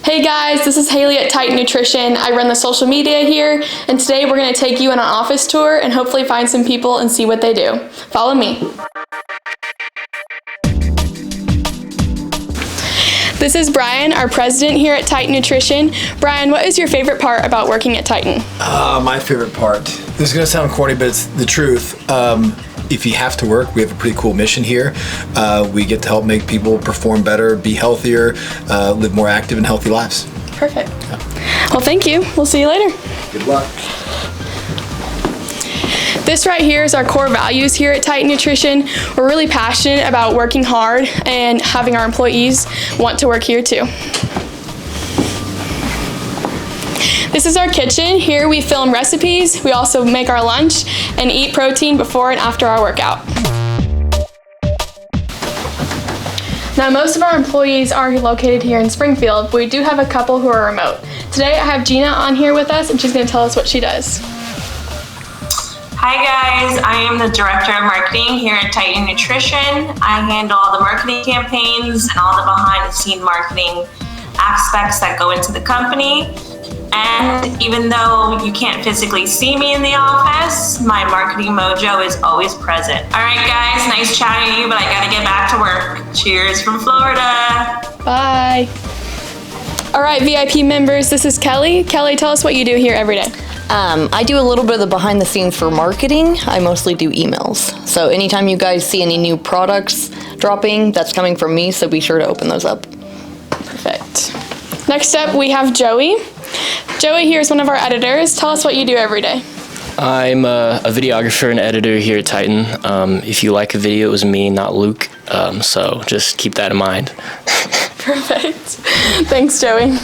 Hey guys, this is Haley at Titan Nutrition. I run the social media here, and today we're going to take you on an office tour and hopefully find some people and see what they do. Follow me. This is Brian, our president here at Titan Nutrition. Brian, what is your favorite part about working at Titan? My favorite part. This is going to sound corny, but it's the truth. If you have to work, we have a pretty cool mission here. We get to help make people perform better, be healthier, live more active and healthy lives. Perfect. Yeah. Well, thank you. We'll see you later. Good luck. This right here is our core values here at Titan Nutrition. We're really passionate about working hard and having our employees want to work here too. This is our kitchen. Here we film recipes. We also make our lunch and eat protein before and after our workout. Now, most of our employees are located here in Springfield, but we do have a couple who are remote. Today I have Gina on here with us, and she's going to tell us what she does. Hi guys, I am the Director of Marketing here at Titan Nutrition. I handle all the marketing campaigns and all the behind the scene marketing aspects that go into the company. And even though you can't physically see me in the office, my marketing mojo is always present. All right guys, nice chatting to you, but I gotta get back to work. Cheers from Florida. Bye. All right, VIP members, this is Kelly. Kelly, tell us what you do here every day. I do a little bit of the behind the scenes for marketing. I mostly do emails. So anytime you guys see any new products dropping, that's coming from me, so be sure to open those up. Perfect. Next up, we have Joey. Joey here is one of our editors. Tell us what you do every day. I'm a videographer and editor here at Titan. If you like a video, it was me, not Luke. So just keep that in mind. Perfect. Thanks, Joey.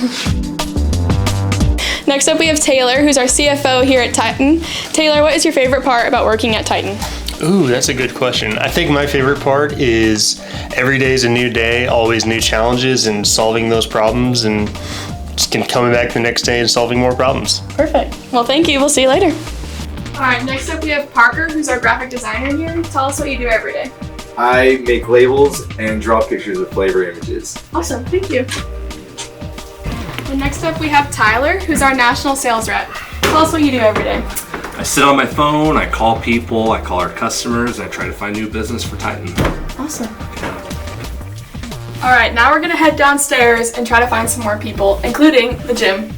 Next up, we have Taylor, who's our CFO here at Titan. Taylor, what is your favorite part about working at Titan? Ooh, that's a good question. I think my favorite part is every day is a new day, always new challenges and solving those problems and just coming back the next day and solving more problems. Perfect. Well, thank you. We'll see you later. All right, next up we have Parker, who's our graphic designer here. Tell us what you do every day. I make labels and draw pictures of flavor images. Awesome, thank you. And next up we have Tyler, who's our national sales rep. Tell us what you do every day. I sit on my phone, I call people, I call our customers, I try to find new business for Titan. Awesome. All right, now we're gonna head downstairs and try to find some more people, including the gym.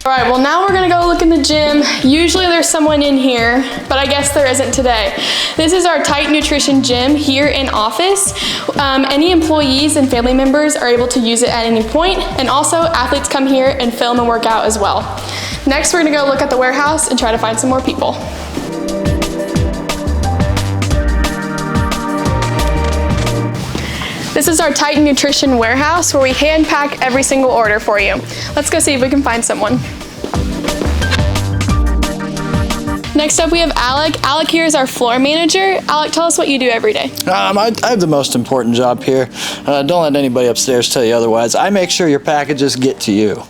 All right, well now we're gonna go look in the gym. Usually there's someone in here, but I guess there isn't today. This is our Titan Nutrition gym here in office. Any employees and family members are able to use it at any point, and also athletes come here and film and work out as well. Next, we're gonna go look at the warehouse and try to find some more people. This is our Titan Nutrition warehouse where we hand pack every single order for you. Let's go see if we can find someone. Next up we have Alec. Alec here is our floor manager. Alec, tell us what you do every day. I have the most important job here. Don't let anybody upstairs tell you otherwise. I make sure your packages get to you.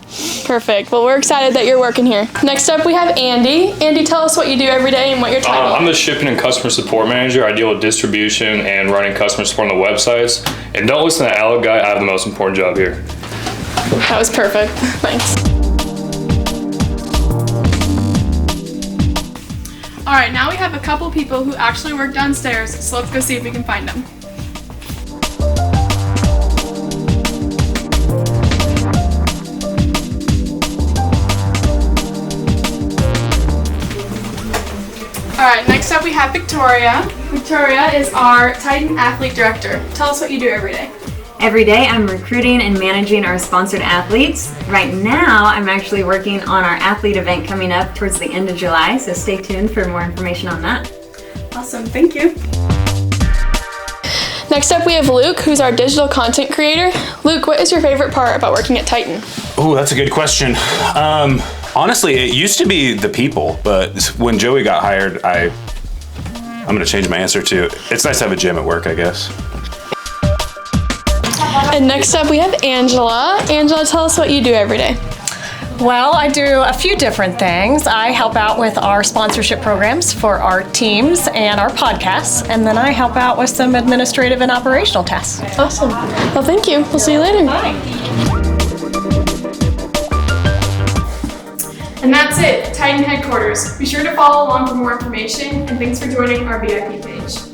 Perfect. Well, we're excited that you're working here. Next up we have Andy. Andy, tell us what you do every day and what your title is. I'm the shipping and customer support manager. I deal with distribution and running customer support on the websites. And don't listen to that Alec guy. I have the most important job here. That was perfect. Thanks. All right, now we have a couple people who actually work downstairs, so let's go see if we can find them. All right, next up we have Victoria. Victoria is our Titan Athlete Director. Tell us what you do every day. Every day I'm recruiting and managing our sponsored athletes. Right now I'm actually working on our athlete event coming up towards the end of July, so stay tuned for more information on that. Awesome, thank you. Next up we have Luke, who's our digital content creator. Luke, what is your favorite part about working at Titan? Oh, that's a good question. Honestly, it used to be the people, but when Joey got hired, I'm gonna change my answer to, it's nice to have a gym at work, I guess. And next up we have Angela. Angela, tell us what you do every day. Well, I do a few different things. I help out with our sponsorship programs for our teams and our podcasts, and then I help out with some administrative and operational tasks. Awesome. Well, thank you. We'll see you later. Bye. And that's it, Titan headquarters. Be sure to follow along for more information, and thanks for joining our VIP page.